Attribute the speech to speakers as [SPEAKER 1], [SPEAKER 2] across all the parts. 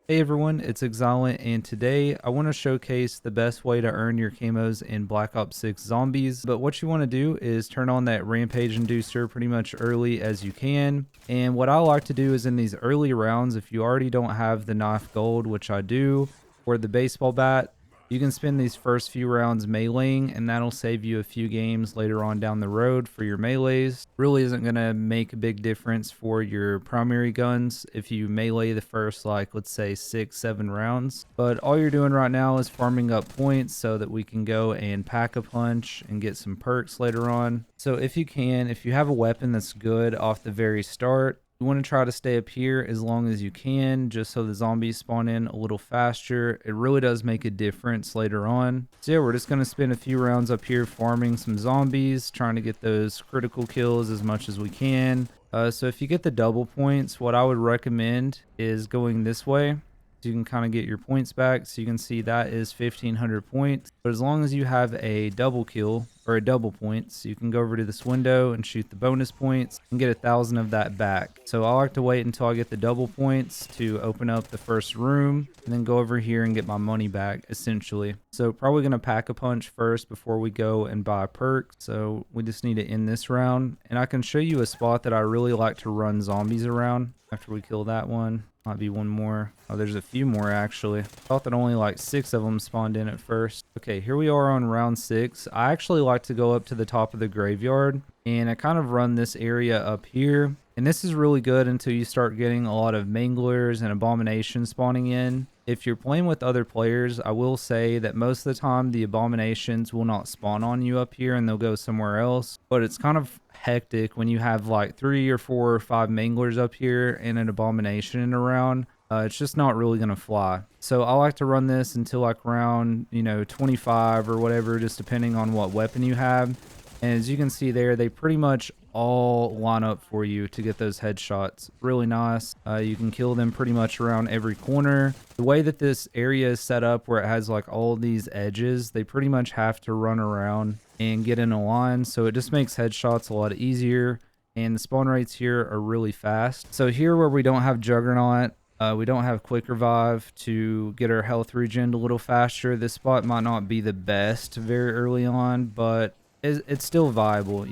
[SPEAKER 1] Hey everyone, it's Exilent, and today I want to showcase the best way to earn your camos in Black Ops 6 Zombies. But what you want to do is turn on that Rampage Inducer pretty much early as you can. And what I like to do is in these early rounds, if you already don't have the knife gold, which I do, or the baseball bat, you can spend these first few rounds meleeing, and that'll save you a few games later on down the road for your melees. Really isn't going to make a big difference for your primary guns if you melee the first, like, let's say 6-7 rounds. But all you're doing right now is farming up points so that we can go and pack a punch and get some perks later on. So if you have a weapon that's good off the very start, you want to try to stay up here as long as you can, just so the zombies spawn in a little faster. It really does make a difference later on. So yeah, we're just going to spend a few rounds up here farming some zombies, trying to get those critical kills as much as we can. So if you get the double points, what I would recommend is going this way. So you can kind of get your points back. So you can see that is 1500 points. But as long as you have a double kill or a double points, you can go over to this window and shoot the bonus points and get 1,000 of that back. So I like to wait until I get the double points to open up the first room and then go over here and get my money back essentially. So probably going to pack a punch first before we go and buy a perk. So we just need to end this round, and I can show you a spot that I really like to run zombies around after we kill that one. Might be one more. Oh, there's a few more actually. Thought that only like 6 of them spawned in at first. Okay, here we are on round 6. I actually like to go up to the top of the graveyard, and I kind of run this area up here. And this is really good until you start getting a lot of manglers and abominations spawning in. If you're playing with other players, I will say that most of the time the abominations will not spawn on you up here and they'll go somewhere else. But it's kind of hectic when you have like 3 or 4 or 5 manglers up here and an abomination around. It's just not really going to fly. So I like to run this until like round, 25 or whatever, just depending on what weapon you have. And as you can see there, they pretty much all line up for you to get those headshots. Really nice. You can kill them pretty much around every corner. The way that this area is set up, where it has like all these edges, they pretty much have to run around and get in a line. So it just makes headshots a lot easier. And the spawn rates here are really fast. So here where we don't have Juggernaut, we don't have quick revive to get our health regen a little faster. This spot might not be the best very early on, but it's still viable,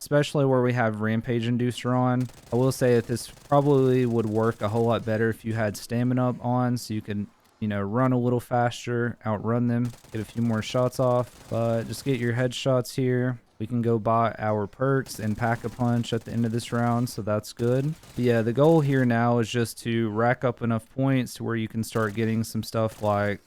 [SPEAKER 1] especially where we have Rampage Inducer on. I will say that this probably would work a whole lot better if you had stamina up on, so you can, run a little faster, outrun them, get a few more shots off. But just get your headshots here. We can go buy our perks and pack a punch at the end of this round, so that's good. But yeah, the goal here now is just to rack up enough points to where you can start getting some stuff like,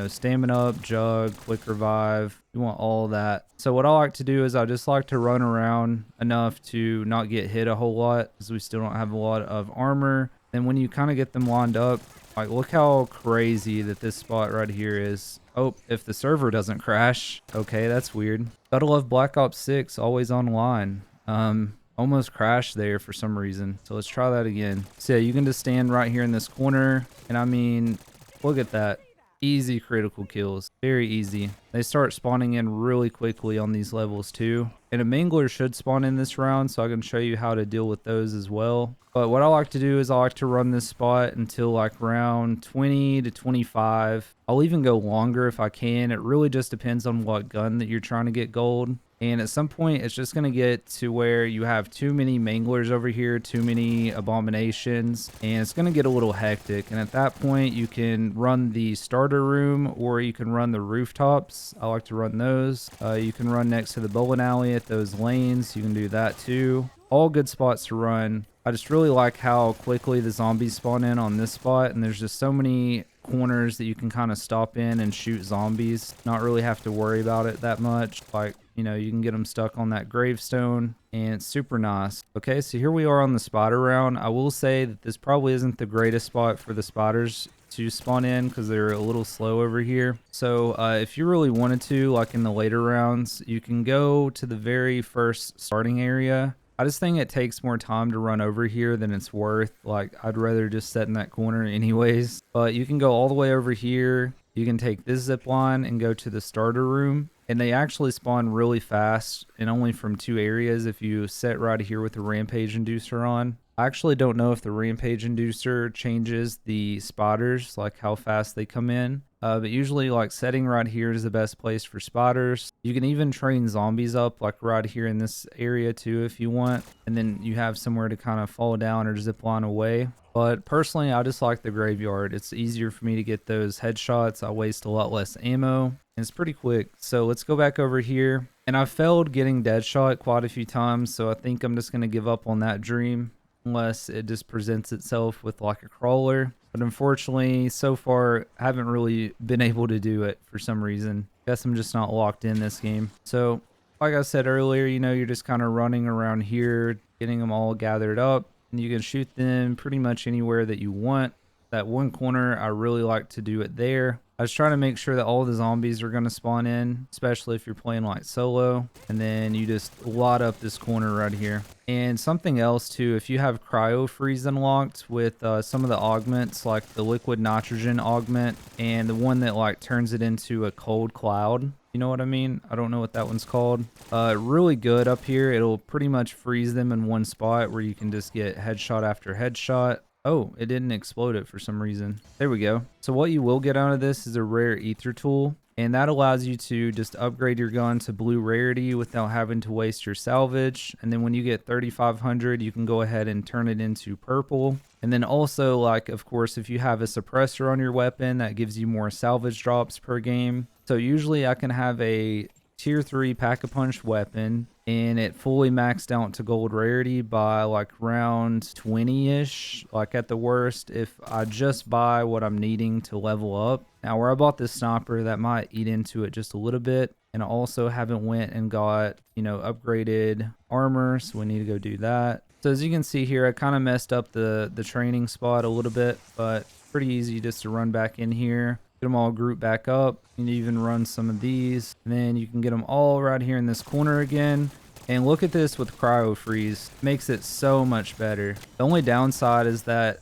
[SPEAKER 1] stamina up, jug, quick revive. You want all that. So what I like to do is I just like to run around enough to not get hit a whole lot, because we still don't have a lot of armor. And when you kind of get them lined up, like, look how crazy that this spot right here is. Oh, if the server doesn't crash. Okay, that's weird. Gotta love Black Ops 6, always online. Almost crashed there for some reason. So let's try that again. So yeah, you can just stand right here in this corner. And I mean, look at that. Easy critical kills. Very easy. They start spawning in really quickly on these levels too. And a mangler should spawn in this round, so I can show you how to deal with those as well. But what I like to do is I like to run this spot until like round 20 to 25. I'll even go longer if I can. It really just depends on what gun that you're trying to get gold. And at some point, it's just going to get to where you have too many manglers over here, too many abominations, and it's going to get a little hectic. And at that point, you can run the starter room, or you can run the rooftops. I like to run those. You can run next to the bowling alley at those lanes. You can do that too. All good spots to run. I just really like how quickly the zombies spawn in on this spot, and there's just so many corners that you can kind of stop in and shoot zombies. Not really have to worry about it that much. Like, you can get them stuck on that gravestone, and it's super nice. Okay, so here we are on the spider round. I will say that this probably isn't the greatest spot for the spiders to spawn in, because they're a little slow over here. So if you really wanted to, like in the later rounds, you can go to the very first starting area. I just think it takes more time to run over here than it's worth. Like, I'd rather just sit in that corner anyways. But you can go all the way over here. You can take this zip line and go to the starter room. And they actually spawn really fast, and only from 2 areas if you set right here with the Rampage Inducer on. I actually don't know if the Rampage Inducer changes the spotters, like how fast they come in. But usually like setting right here is the best place for spotters. You can even train zombies up like right here in this area too if you want. And then you have somewhere to kind of fall down or zip line away. But personally, I just like the graveyard. It's easier for me to get those headshots. I waste a lot less ammo and it's pretty quick. So let's go back over here. And I failed getting Deadshot quite a few times. So I think I'm just going to give up on that dream unless it just presents itself with like a crawler. But unfortunately, so far, I haven't really been able to do it for some reason. Guess I'm just not locked in this game. So like I said earlier, you know, you're just kind of running around here, getting them all gathered up. And you can shoot them pretty much anywhere that you want. That one corner, I really like to do it there. I was trying to make sure that all the zombies are going to spawn in, especially if you're playing like solo. And then you just lot up this corner right here. And something else too, if you have cryo freeze unlocked with some of the augments, like the liquid nitrogen augment and the one that like turns it into a cold cloud. You know what I mean? I don't know what that one's called. Really good up here. It'll pretty much freeze them in one spot where you can just get headshot after headshot. Oh, it didn't explode it for some reason. There we go. So what you will get out of this is a rare ether tool. And that allows you to just upgrade your gun to blue rarity without having to waste your salvage. And then when you get 3,500, you can go ahead and turn it into purple. And then also, like, of course, if you have a suppressor on your weapon, that gives you more salvage drops per game. So usually I can have a tier 3 pack-a-punch weapon and it fully maxed out to gold rarity by like round 20-ish, like at the worst, if I just buy what I'm needing to level up. Now where I bought this sniper, that might eat into it just a little bit. And I also haven't went and got, you know, upgraded armor, so we need to go do that. So as you can see here, I kind of messed up the training spot a little bit, but pretty easy just to run back in here. Get them all grouped back up. You can even run some of these. And then you can get them all right here in this corner again. And look at this with cryo freeze. Makes it so much better. The only downside is that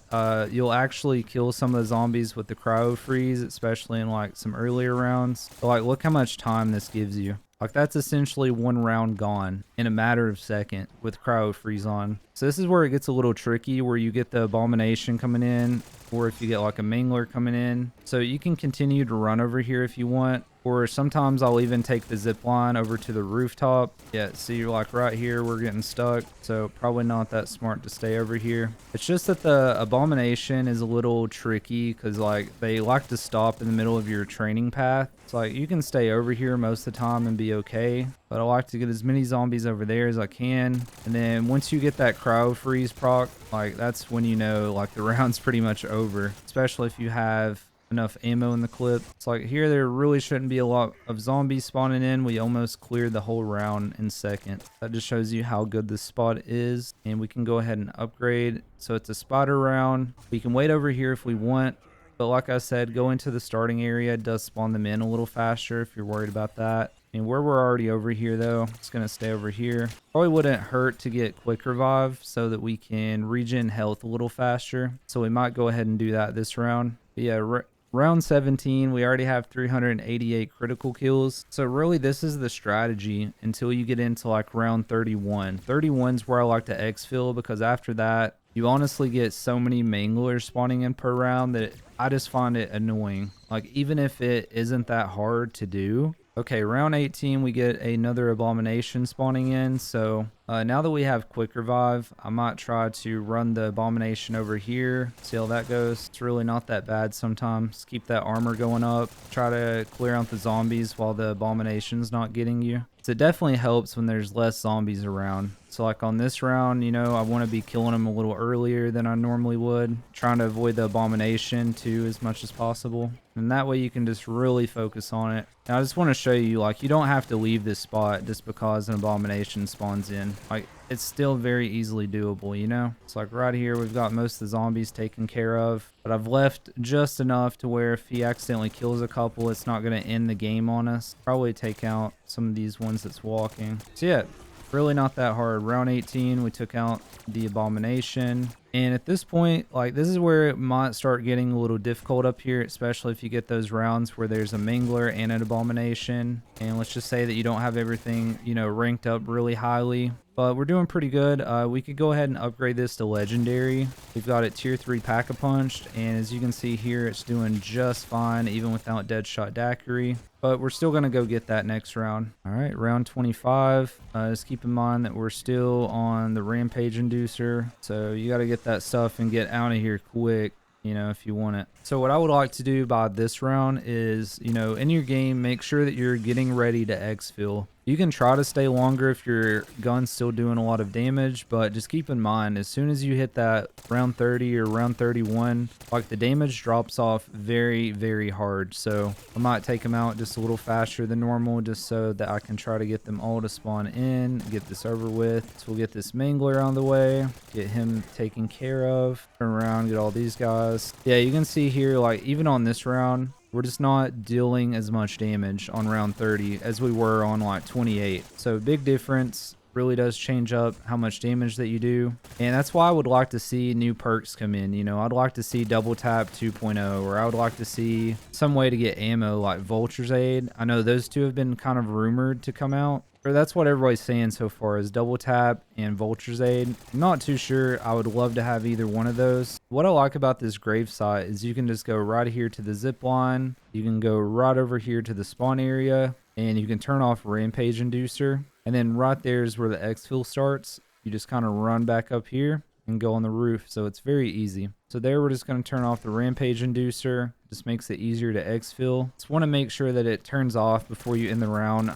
[SPEAKER 1] you'll actually kill some of the zombies with the cryo freeze, especially in like some earlier rounds. But like, look how much time this gives you. Like that's essentially one round gone in a matter of seconds with cryo freeze on. So this is where it gets a little tricky, where you get the abomination coming in, or if you get like a mangler coming in. So you can continue to run over here if you want, or sometimes I'll even take the zip line over to the rooftop. Yeah, see, you're like right here, we're getting stuck, so probably not that smart to stay over here. It's just that the abomination is a little tricky because like they like to stop in the middle of your training path. It's like you can stay over here most of the time and be okay, but I like to get as many zombies over there as I can. And then once you get that cryo freeze proc, like that's when you know like the round's pretty much over, especially if you have enough ammo in the clip. It's like here there really shouldn't be a lot of zombies spawning in. We almost cleared the whole round in second. That just shows you how good this spot is. And we can go ahead and upgrade. So it's a spotter round. We can wait over here if we want. But like I said, go into the starting area. It does spawn them in a little faster if you're worried about that. And where we're already over here though, it's going to stay over here. Probably wouldn't hurt to get quick revive so that we can regen health a little faster. So we might go ahead and do that this round. But yeah, round 17, we already have 388 critical kills. So really this is the strategy until you get into like round 31. 31's where I like to exfil, because after that, you honestly get so many manglers spawning in per round that I just find it annoying. Like even if it isn't that hard to do. Okay, round 18, we get another abomination spawning in. So now that we have quick revive, I might try to run the abomination over here. See how that goes. It's really not that bad sometimes. Keep that armor going up. Try to clear out the zombies while the abomination's not getting you. So it definitely helps when there's less zombies around. So like on this round, you know, I want to be killing them a little earlier than I normally would. Trying to avoid the abomination too as much as possible. And that way you can just really focus on it. Now I just want to show you, like, you don't have to leave this spot just because an abomination spawns in. Like, it's still very easily doable, you know? It's like right here, we've got most of the zombies taken care of. But I've left just enough to where if he accidentally kills a couple, it's not going to end the game on us. Probably take out some of these ones that's walking. So yeah, really not that hard. Round 18, we took out the abomination. And at this point, like, this is where it might start getting a little difficult up here, especially if you get those rounds where there's a Mangler and an Abomination. And let's just say that you don't have everything, you know, ranked up really highly. But we're doing pretty good. We could go ahead and upgrade this to Legendary. We've got it tier 3 Pack-a-Punched, and as you can see here, it's doing just fine, even without Deadshot Daiquiri. But we're still going to go get that next round. All right, round 25. Just keep in mind that we're still on the Rampage Inducer, so you got to get that stuff and get out of here quick, you know, if you want it. So what I would like to do by this round is, you know, in your game, make sure that you're getting ready to exfil. You can try to stay longer if your gun's still doing a lot of damage, but just keep in mind, as soon as you hit that round 30 or round 31, like, the damage drops off very, very hard. So I might take them out just a little faster than normal, just so that I can try to get them all to spawn in, get this over with. So we'll get this Mangler out of the way, get him taken care of, turn around, get all these guys. Yeah, you can see here, like, even on this round, we're just not dealing as much damage on round 30 as we were on like 28. So big difference. Really does change up how much damage that you do. And that's why I would like to see new perks come in. You know, I'd like to see Double Tap 2.0, or I would like to see some way to get ammo like Vulture's Aid. I know those two have been kind of rumored to come out. Or that's what everybody's saying so far, is Double Tap and Vulture's Aid. I'm not too sure. I would love to have either one of those. What I like about this grave site is you can just go right here to the zip line. You can go right over here to the spawn area, and you can turn off Rampage Inducer. And then right there is where the exfil starts. You just kind of run back up here and go on the roof. So it's very easy. So there, we're just going to turn off the Rampage Inducer. Just makes it easier to exfil. Just want to make sure that it turns off before you end the round.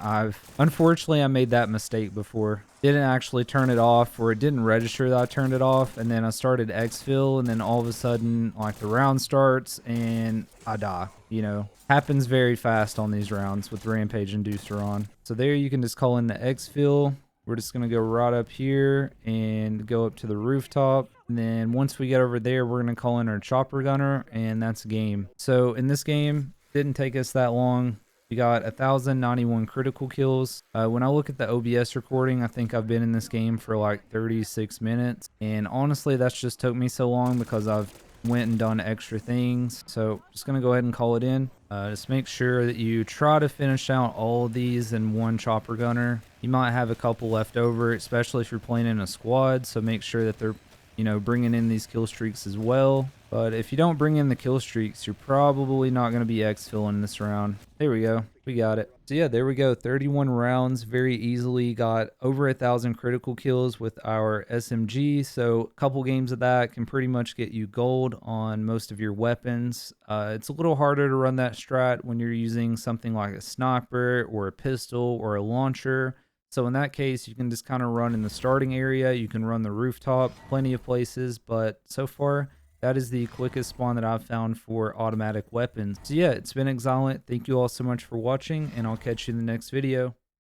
[SPEAKER 1] Unfortunately, I made that mistake before. Didn't actually turn it off, or it didn't register that I turned it off, and then I started exfil, and then all of a sudden, like, the round starts and I die. You know, happens very fast on these rounds with Rampage Inducer on. So there, you can just call in the exfil. We're just going to go right up here and go up to the rooftop. And then once we get over there, we're going to call in our chopper gunner, and that's game. So in this game, didn't take us that long. We got 1,091 critical kills. When I look at the OBS recording, I think I've been in this game for like 36 minutes. And honestly, that's just took me so long because I've went and done extra things. So just going to go ahead and call it in. Just make sure that you try to finish out all of these in one chopper gunner. You might have a couple left over, especially if you're playing in a squad. So make sure that they're, you know, bringing in these kill streaks as well. But if you don't bring in the kill streaks, you're probably not going to be exfilling this round. There we go. We got it. So yeah, there we go. 31 rounds, very easily got over 1,000 critical kills with our SMG. So a couple games of that can pretty much get you gold on most of your weapons. It's a little harder to run that strat when you're using something like a sniper or a pistol or a launcher. So in that case, you can just kind of run in the starting area. You can run the rooftop, plenty of places, but so far, that is the quickest spawn that I've found for automatic weapons. So yeah, it's been Exilent. Thank you all so much for watching, and I'll catch you in the next video.